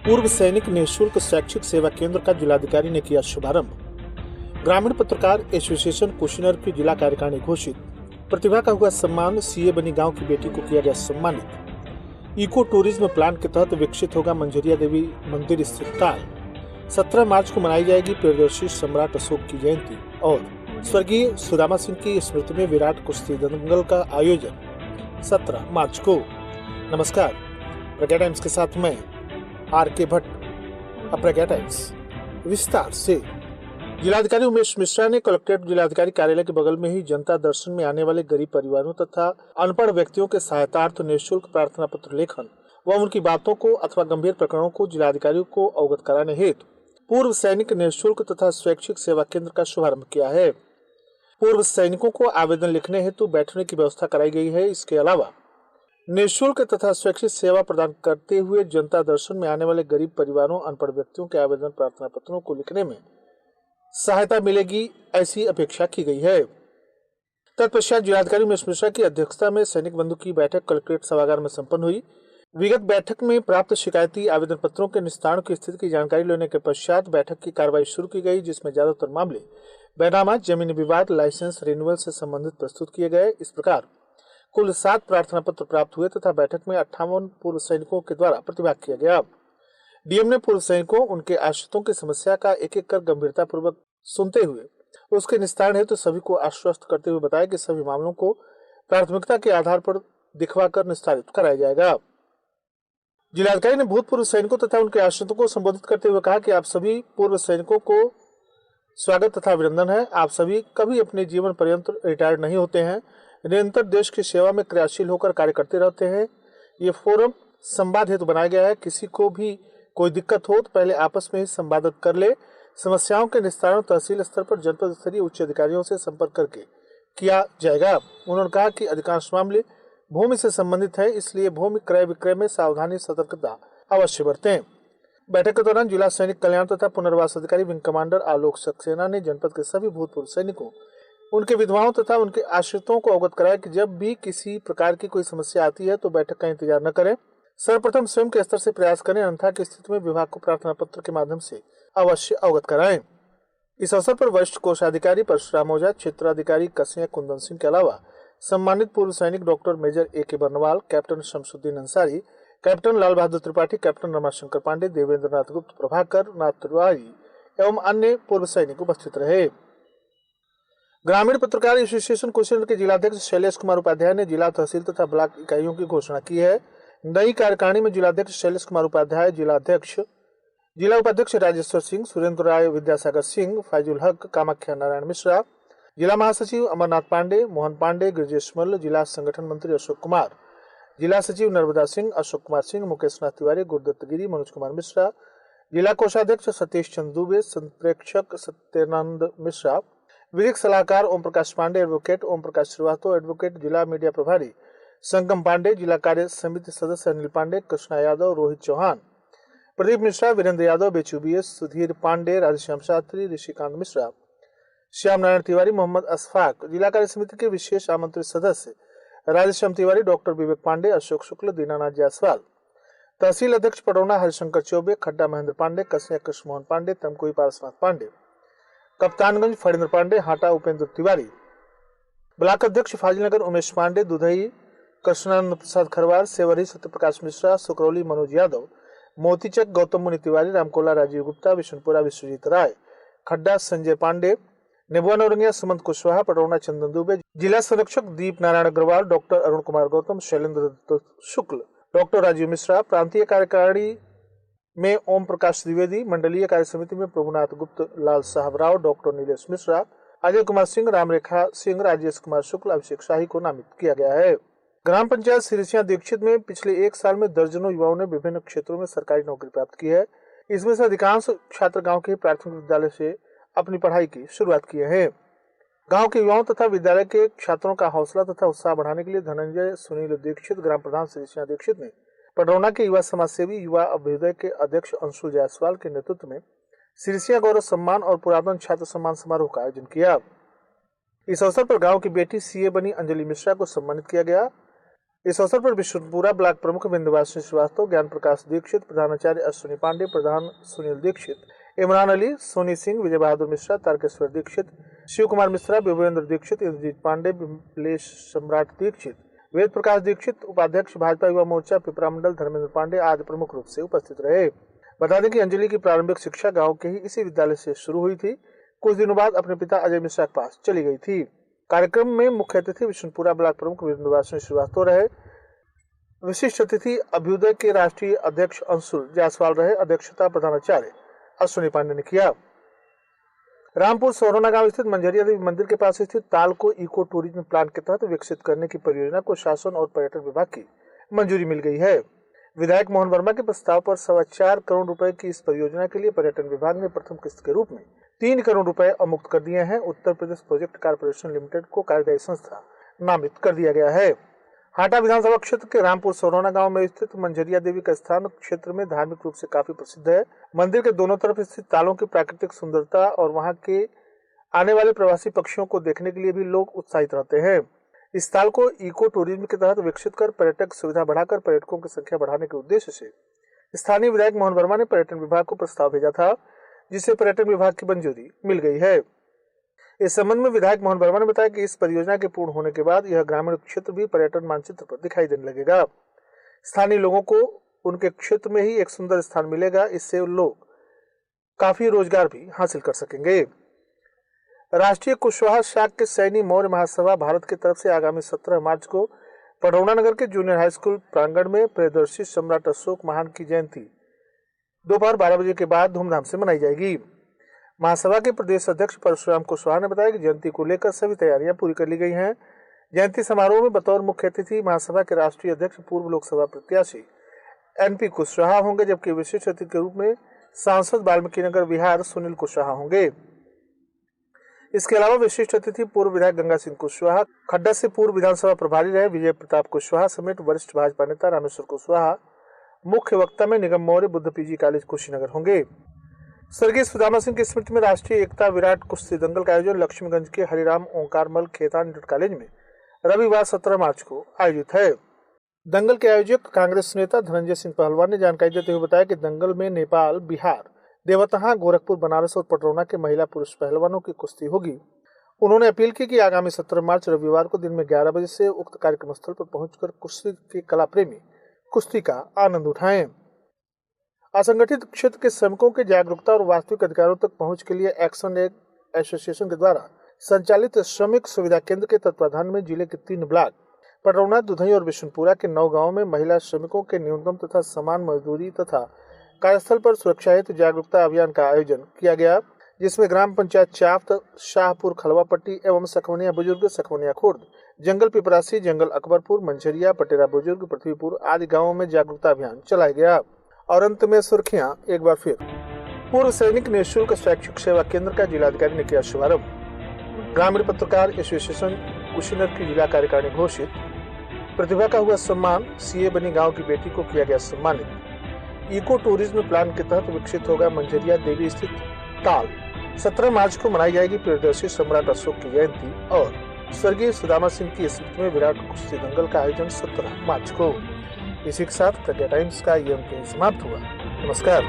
पूर्व सैनिक निःशुल्क शैक्षिक सेवा केंद्र का जिलाधिकारी ने किया शुभारंभ। ग्रामीण पत्रकार एसोसिएशन कुशीनगर की जिला कार्यकारिणी घोषित। प्रतिभा का हुआ सम्मान। सीए बनी गांव की बेटी को किया गया सम्मानित। इको टूरिज्म प्लान के तहत विकसित होगा मंझरिया देवी मंदिर स्थित ताल। 17 मार्च को मनाई जाएगी प्रियदर्शी सम्राट अशोक की जयंती। और स्वर्गीय सुदामा सिंह की स्मृति में विराट कुश्ती दंगल का आयोजन 17 मार्च को। नमस्कार, प्रज्ञा टाइम्स के साथ मैं आर.के. भट्ट। प्रज्ञा टाइम्स विस्तार से। जिलाधिकारी उमेश मिश्रा ने कलेक्ट्रेट जिलाधिकारी कार्यालय के बगल में ही जनता दर्शन में आने वाले गरीब परिवारों तथा अनपढ़ व्यक्तियों के सहायतार्थ निःशुल्क प्रार्थना पत्र लेखन व उनकी बातों को अथवा गंभीर प्रकरणों को जिलाधिकारियों को अवगत कराने हेतु पूर्व सैनिक निःशुल्क तथा स्वैच्छिक सेवा केंद्र का शुभारंभ किया है। पूर्व सैनिकों को आवेदन लिखने हेतु बैठने की व्यवस्था कराई गई है। इसके अलावा निःशुल्क तथा स्वैच्छिक सेवा प्रदान करते हुए जनता दर्शन में आने वाले गरीब परिवारों अनपढ़ व्यक्तियों के आवेदन प्रार्थना पत्रों को लिखने में सहायता मिलेगी, ऐसी अपेक्षा की गई है। तत्पश्चात जिलाधिकारी उमेश मिश्रा की अध्यक्षता में सैनिक बंधु की बैठक कलेक्ट्रेट सभागार में संपन्न हुई। विगत बैठक में प्राप्त शिकायती आवेदन पत्रों के निस्तारण की स्थिति की जानकारी लेने के पश्चात बैठक की कार्रवाई शुरू की गई, जिसमें ज्यादातर मामले बैनामा जमीन विवाद, लाइसेंस रिन्यूअल से संबंधित प्रस्तुत किए गए। इस प्रकार कुल 7 प्रार्थना पत्र प्राप्त हुए तथा बैठक में 58 पूर्व सैनिकों के द्वारा प्रतिभाग किया गया। डीएम ने पूर्व सैनिकों, उनके आश्रितों की समस्या का एक एक कर गंभीरता पूर्वक सुनते हुए उसके निस्तारण हेतु सभी को आश्वस्त करते हुए बताया कि सभी मामलों को प्राथमिकता के आधार पर दिखवाकर निस्तारित कराया जाएगा। जिलाधिकारी ने भूतपूर्व सैनिकों तथा उनके आश्रितों को संबोधित करते हुए कहा कि आप सभी पूर्व सैनिकों को स्वागत तथा अभिनंदन है। आप सभी कभी अपने जीवन पर्यंत रिटायर्ड नहीं होते हैं, निरंतर देश की सेवा में क्रियाशील होकर कार्य करते रहते हैं। ये फोरम संवाद हेतु बनाया गया है। किसी को भी कोई दिक्कत हो तो पहले आपस में ही संवाद कर ले। समस्याओं के निस्तारण तहसील स्तर पर जनपद स्तरीय उच्च अधिकारियों से संपर्क करके किया जाएगा। उन्होंने कहा कि अधिकांश मामले भूमि से संबंधित है, इसलिए भूमि क्रय विक्रय में सावधानी सतर्कता अवश्य बरतें। बैठक के दौरान जिला सैनिक कल्याण तथा पुनर्वास अधिकारी विंग कमांडर आलोक सक्सेना ने जनपद के सभी भूतपूर्व सैनिकों, उनके विधवाओं तथा उनके आश्रितों को अवगत कराया कि जब भी किसी प्रकार की कोई समस्या आती है तो बैठक का इंतजार न करें, सर्वप्रथम स्वयं के स्तर से प्रयास करें, अन्यथा की स्थिति में विभाग को प्रार्थना पत्र के माध्यम से अवश्य अवगत कराएं। इस अवसर पर वरिष्ठ कोषाधिकारी परशुराम ओझा, क्षेत्राधिकारी कसिया कुंदन सिंह के अलावा सम्मानित पूर्व सैनिक doctor major A K. Barnwal, captain Shamsuddin Ansari, captain Lal Bahadur Tripathi, captain Ramashankar Pandey, Devendra Nath Gupt, Prabhakar नाथ तिवारी एवं अन्य पूर्व सैनिक उपस्थित रहे। ग्रामीण पत्रकार एसोसिएशन कुशीनगर के जिलाध्यक्ष शैलेश कुमार उपाध्याय ने जिला, तहसील तथा ब्लॉक इकाइयों की घोषणा की है। नई कार्यकारिणी में जिलाध्यक्ष शैलेश कुमार उपाध्याय, जिला उपाध्यक्ष राजेश्वर सिंह, सुरेंद्र राय, विद्यासागर सिंह, फैजुल हक, कामाख्या नारायण मिश्रा, जिला महासचिव अमरनाथ पांडे, मोहन पांडे, गिरिजेश मल्ल, जिला संगठन मंत्री अशोक कुमार, जिला सचिव नर्मदा सिंह, अशोक कुमार सिंह, मुकेश नाथ तिवारी, गुरुदत्त गिरी, मनोज कुमार मिश्रा, जिला कोषाध्यक्ष सतीश चंद्र दुबे, संप्रेक्षक सत्यानंद मिश्रा, विधिक सलाहकार ओम प्रकाश पांडे, एडवोकेट ओम प्रकाश श्रीवास्तव, एडवोकेट जिला मीडिया प्रभारी संगम पांडे, जिला कार्य समिति सदस्य अनिल पांडे, कृष्णा यादव, रोहित चौहान, प्रदीप मिश्रा, वीरेंद्र यादव, बेचू बीएस, सुधीर पांडे, राधेश्याम शास्त्री, ऋषिकांत मिश्रा, श्याम नारायण तिवारी, मोहम्मद अशफाक, जिला कार्य समिति के विशेष आमंत्रित सदस्य राधेश्याम तिवारी, डॉक्टर विवेक पांडे, अशोक शुक्ल, दीनानाथ जायसवाल, तहसील अध्यक्ष पडौना हरिशंकर चौबे, खड्डा महेंद्र पांडे, कसिया कृष्ण मोहन पांडे, तमकोई पारसनाथ पांडे, कप्तानगंज फणींद्र पांडे, हाटा उपेंद्र तिवारी, ब्लॉक अध्यक्ष फाजिलनगर उमेश पांडे, दुधई कृष्णानंद प्रसाद खरवार, सेवरी सत्यप्रकाश मिश्रा, सुकरौली मनोज यादव, मोतीचक गौतम मुनि तिवारी, रामकोला राजीव गुप्ता, विष्णुपुरा विश्वजीत राय, खड्डा संजय पांडे, नेबुआ नौरंगिया सुमंत कुशवाहा, पटौना चंदन दुबे, जिला संरक्षक दीप नारायण अग्रवाल, डॉक्टर अरुण कुमार गौतम, शैलेंद्र दत्त शुक्ल, डॉक्टर राजीव मिश्रा, प्रांतीय कार्यकारिणी में ओम प्रकाश द्विवेदी, मंडलीय कार्य समिति में प्रभुनाथ गुप्त, लाल साहब राव, डॉक्टर नीलेश मिश्रा, अजय कुमार सिंह, रामरेखा सिंह, राजेश कुमार शुक्ल, अभिषेक शाही को नामित किया गया है। ग्राम पंचायत सिरिसिया दीक्षित में पिछले 1 साल में दर्जनों युवाओं ने विभिन्न क्षेत्रों में सरकारी नौकरी प्राप्त की है। इसमें से अधिकांश छात्र गांव के प्राथमिक विद्यालय से अपनी पढ़ाई की शुरुआत की है। गांव के युवाओं तथा विद्यालय के छात्रों का हौसला तथा उत्साह बढ़ाने के लिए धनंजय सुनील दीक्षित, ग्राम प्रधान सिरिसिया दीक्षित ने पटौना के युवा समाजसेवी युवा अभ्युदय के अध्यक्ष अंशुल जायसवाल के नेतृत्व में सिरिसिया गौरव सम्मान और पुरातन छात्र सम्मान समारोह का आयोजन किया। इस अवसर पर गांव की बेटी सीए बनी अंजलि मिश्रा को सम्मानित किया गया। इस अवसर पर विष्णुपुरा ब्लॉक प्रमुख बिंदुवासिनी श्रीवास्तव, ज्ञान प्रकाश दीक्षित, प्रधानाचार्य अश्विनी पांडे, प्रधान सुनील दीक्षित, इमरान अली, सोनी सिंह, विजय बहादुर मिश्रा, तारकेश्वर दीक्षित, शिव कुमार मिश्रा, विभुवेंद्र दीक्षित, इंद्रजीत पांडे, बिमलेश सम्राट दीक्षित, वेद प्रकाश दीक्षित, उपाध्यक्ष भाजपा युवा मोर्चा पिपरा मंडल धर्मेंद्र पांडे आदि प्रमुख रूप से उपस्थित रहे। बता दें कि अंजलि की प्रारंभिक शिक्षा गांव के ही इसी विद्यालय से शुरू हुई थी। कुछ दिनों बाद अपने पिता अजय मिश्रा के पास चली गई थी। कार्यक्रम में मुख्य अतिथि विष्णुपुरा ब्लॉक प्रमुख बिंदुवासिनी श्रीवास्तव रहे। विशिष्ट अतिथि अभ्युदय के राष्ट्रीय अध्यक्ष अंशुल जायसवाल रहे। अध्यक्षता प्रधानाचार्य अश्विनी पांडे ने किया। रामपुर सोरोना गांव स्थित मंझरिया देवी मंदिर के पास स्थित ताल को इको टूरिज्म प्लान के तहत विकसित करने की परियोजना को शासन और पर्यटन विभाग की मंजूरी मिल गई है। विधायक मोहन वर्मा के प्रस्ताव पर 4.25 करोड़ रुपए की इस परियोजना के लिए पर्यटन विभाग ने प्रथम किस्त के रूप में 3 करोड़ रुपए अवमुक्त कर दिए हैं। Uttar Pradesh project corporation limited को कार्यदायी संस्था नामित कर दिया गया है। हाटा विधानसभा क्षेत्र के रामपुर सोरोना गांव में स्थित मंझरिया देवी का स्थान क्षेत्र में धार्मिक रूप से काफी प्रसिद्ध है। मंदिर के दोनों तरफ स्थित तालों की प्राकृतिक सुंदरता और वहां के आने वाले प्रवासी पक्षियों को देखने के लिए भी लोग उत्साहित रहते हैं। इस ताल को इको टूरिज्म के तहत विकसित कर पर्यटक सुविधा बढ़ाकर पर्यटकों की संख्या बढ़ाने के उद्देश्य से स्थानीय विधायक मोहन वर्मा ने पर्यटन विभाग को प्रस्ताव भेजा था, जिसे पर्यटन विभाग की मंजूरी मिल गई है। इस संबंध में विधायक मोहन वर्मा ने बताया कि इस परियोजना के पूर्ण होने के बाद यह ग्रामीण क्षेत्र भी पर्यटन मानचित्र पर दिखाई देने लगेगा। स्थानीय लोगों को उनके क्षेत्र में ही एक सुंदर स्थान मिलेगा। इससे लोग काफी रोजगार भी हासिल कर सकेंगे। राष्ट्रीय कुशवाहा शाक्य सैनी मौर्य महासभा भारत की तरफ से आगामी 17 मार्च को पडौना नगर के जूनियर हाई स्कूल प्रांगण में प्रियदर्शी सम्राट अशोक महान की जयंती दोपहर 12 बजे के बाद धूमधाम से मनाई जाएगी। महासभा के प्रदेश अध्यक्ष परशुराम कुशवाहा ने बताया कि जयंती को लेकर सभी तैयारियां पूरी कर ली गई हैं। जयंती समारोह में बतौर मुख्य अतिथि महासभा के राष्ट्रीय अध्यक्ष पूर्व लोकसभा प्रत्याशी NP कुशवाहा होंगे, जबकि विशिष्ट अतिथि के रूप में सांसद वाल्मीकि नगर बिहार सुनील कुशवाहा होंगे। इसके अलावा विशिष्ट अतिथि पूर्व विधायक गंगा सिंह कुशवाहा, खड्डा से पूर्व विधानसभा प्रभारी रहे विजय प्रताप कुशवाहा समेत वरिष्ठ भाजपा नेता रामेश्वर कुशवाहा, मुख्य वक्ता में निगम मौर्य बुद्ध PG कॉलेज कुशीनगर होंगे। स्वर्गीय सुदामा सिंह की स्मृति में राष्ट्रीय एकता विराट कुश्ती दंगल का आयोजन लक्ष्मीगंज के हरिराम ओंकारमल खेतान इंटर कॉलेज में रविवार 17 मार्च को आयोजित है। दंगल के आयोजक कांग्रेस नेता धनंजय सिंह पहलवान ने जानकारी देते हुए बताया कि दंगल में नेपाल, बिहार, देवतहा, गोरखपुर, बनारस और पटरौना के महिला पुरुष पहलवानों की कुश्ती होगी। उन्होंने अपील की कि आगामी 17 मार्च रविवार को दिन में 11 बजे से उक्त कार्यक्रम स्थल पर पहुंचकर कुश्ती के कला प्रेमी कुश्ती का आनंद उठाएं। असंगठित क्षेत्र के श्रमिकों के जागरूकता और वास्तविक अधिकारों तक पहुंच के लिए एक्शन एड एसोसिएशन के द्वारा संचालित श्रमिक सुविधा केंद्र के तत्वाधान में जिले के 3 ब्लॉक पटरौना, दुधई और विष्णुपुरा के 9 गाँव में महिला श्रमिकों के न्यूनतम तथा समान मजदूरी तथा कार्यस्थल पर सुरक्षा हेतु जागरूकता अभियान का आयोजन किया गया, जिसमें ग्राम पंचायत चाफ्त, शाहपुर, खलवापट्टी एवं सखवनिया बुजुर्ग, सखवनिया खुर्द, जंगल पिपरासी, जंगल अकबरपुर, मंझरिया, पटेरा बुजुर्ग, पृथ्वीपुर आदि गाँवों में जागरूकता अभियान चलाया गया। और अंत में सुर्खियां एक बार फिर। पूर्व सैनिक निःशुल्क शैक्षिक सेवा केंद्र का जिलाधिकारी ने किया शुभारंभ। ग्रामीण पत्रकार एसोसिएशन कुशीनगर की जिला कार्यकारिणी घोषित। प्रतिभा का हुआ सम्मान। CA बनी गांव की बेटी को किया गया सम्मानित। इको टूरिज्म प्लान के तहत विकसित होगा मंझरिया देवी स्थित ताल। 17 मार्च को मनाई जाएगी प्रियदर्शी सम्राट अशोक की जयंती। और स्वर्गीय सुदामा सिंह की स्मृति में विराट कुश्ती दंगल का आयोजन 17 मार्च को। इसी के साथ प्रज्ञा टाइम्स का ये अंक समाप्त हुआ। नमस्कार।